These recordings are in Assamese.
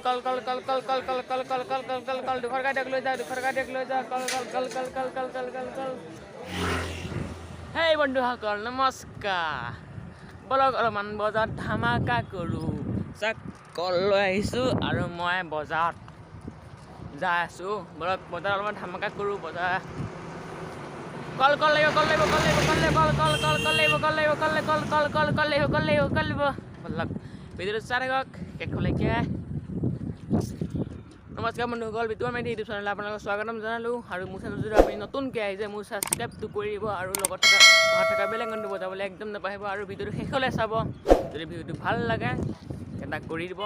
Hey বন্ধুসকল নমস্কাৰ বলক অলপমান বজাৰত ধামাকা কৰোঁ চাক কল লৈ আহিছোঁ আৰু মই বজাৰত যাই আছোঁ বলক বজাৰত অলপমান ধামাকা কৰোঁ বজাৰ কল বলক ভিডিঅ'টো চাই থাকক শেষলৈকে নমস্কাৰ বন্ধুসকল বিতুপান মেধি ইউটিউব চেনেললৈ আপোনালোকক স্বাগতম জনালোঁ আৰু মোৰ চেনেল যদি আপুনি নতুনকৈ আহিছে মোৰ ছাবস্ক্ৰাইবটো কৰি দিব আৰু লগত থকা বেলেগ গানটো বজাবলৈ একদম নাপাহিব আৰু ভিডিঅ'টো শেষলৈ চাব যদি ভিডিঅ'টো ভাল লাগে এটা কৰি দিব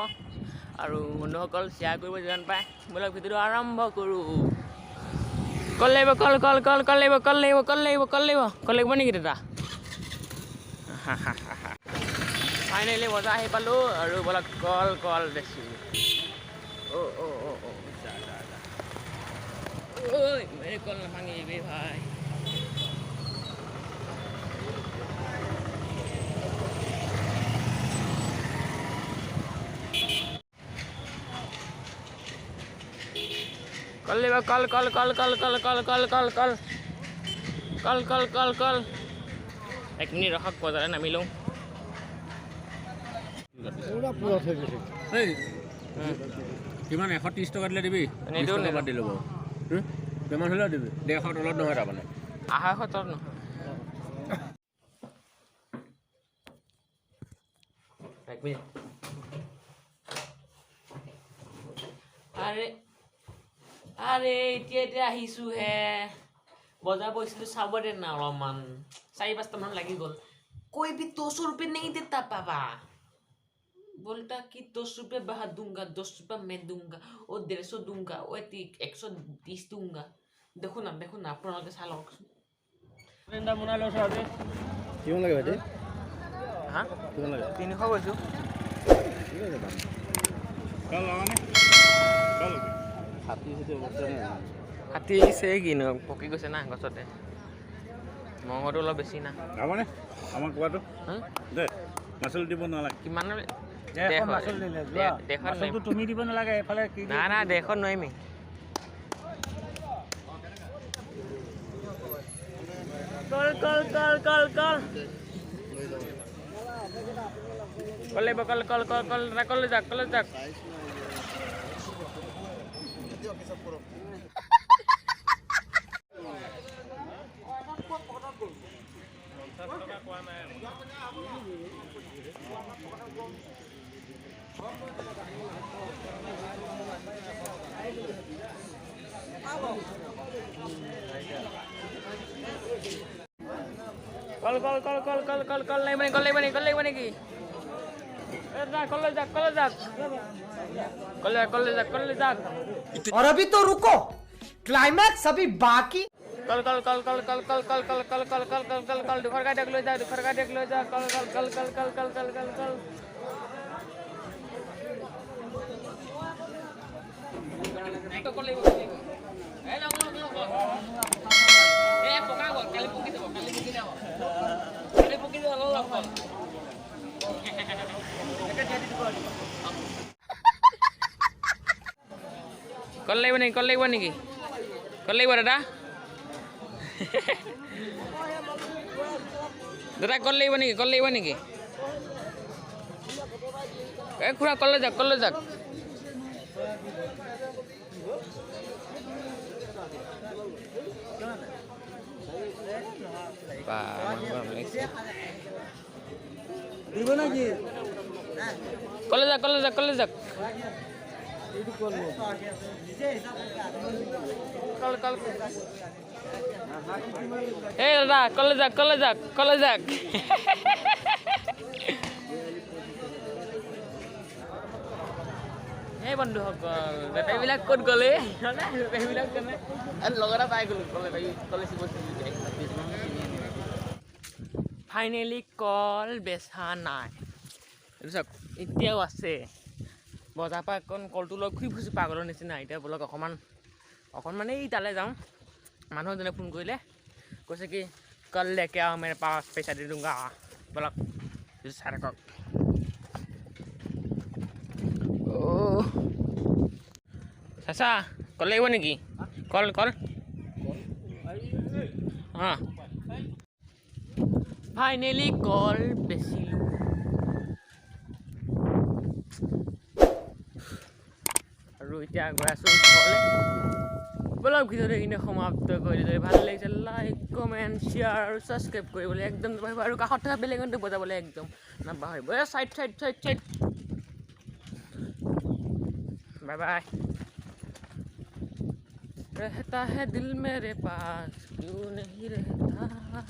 আৰু বন্ধুসকল শ্বেয়াৰ কৰিব যিমান পায় বলক ভিডিঅ'টো আৰম্ভ কৰোঁ কল লাগিব নেকি দাদা ফাইনেলি বজাৰ আহি পালোঁ আৰু বলক কল বেছি Ôi, mấy con là mang gì về phải Con lên vào con Ek ni rahak ko tara na milong Ora pura thai gese Hey কিমান 130 টাকা দিলে দিবি 20 টাকা বাদ দিলো বেমান হলে দিবি 150 তলত নহয় তা মানে 250 তলত নহয় এক মিনিট আরে এতিয়া আহিছো হে বজাৰ পইছিলো চাবৰে না অলপমান 4-5 মান লাগি গল कोई भी 200 रुपए नहीं देता पापा बोलता कि 10 रुपए बहा दूंगा 10 रुपए मैं दूंगा और 150 दूंगा और 130 दूंगा देखो ना আপোনালোকে চাই লওক ৰেন্দা মুনা লো সাদে কিমান লাগে ভাইটি হা কিমান লাগে 300 কৈছো ঠিক আছে দাম কাল লাগানে কাল হাতী হতে অৱস্থা নাই হাতী সে কিনো পকি গৈছে না গছতে মংগটো অলপ বেছি না মানে আমাক কোৱাটো দে মাছল দিব নালাগে কিমান দেখো মাছল দিলে যোৱা মাছলটো তুমি দিব নালাগে এফালে কি না দেখো নইমি কল যাক কল লাগিব নেকি কল যাক और अभी तो रुको क्लाइमैक्स अभी बाकी कल दुखर का देख लो जा कल कल লাগিব নেকি কল লাগিব দাদা দাদা কল লাগিব নেকি এই খুৰা কল যাক দিব নাকি কল যাক Hey দাদা কল যাক এই বন্ধুসকল বেটাইবিলাক ক'ত গ'লে বেটাইবিলাক কেনে লগতে পাই গ'লো ফাইনেলি কল বেচা নাই চাওক এতিয়াও আছে বজাৰ পৰা কলটো লৈ ঘূৰি ফুৰিছোঁ পাগলৰ নিচিনা এতিয়া বলক অকণমান এই তালৈ যাওঁ মানুহ এজনে ফোন কৰিলে কৈছে কি কল লেকে আও মেৰে পাছ পইচা দি দুংগা বলক চাই থাকক চাচা কল লাগিব নেকি কল কল অঁ ফাইনেলি কল বেচিলোঁ আৰু এতিয়া গৈ আছোঁ ঘৰলৈ ব্লগ ভিডিঅ'টো এইখিনি সমাপ্ত কৰি দিলে ভাল লাগিছে লাইক কমেণ্ট শ্বেয়াৰ আৰু ছাবস্ক্ৰাইব কৰিবলৈ একদম নাপাহৰিব আৰু কাষত থকা বেল আইকনটো বজাবলৈ একদম নাপাহৰিব চাইড बाय बाय रहता है दिल मेरे पास क्यों नहीं रहता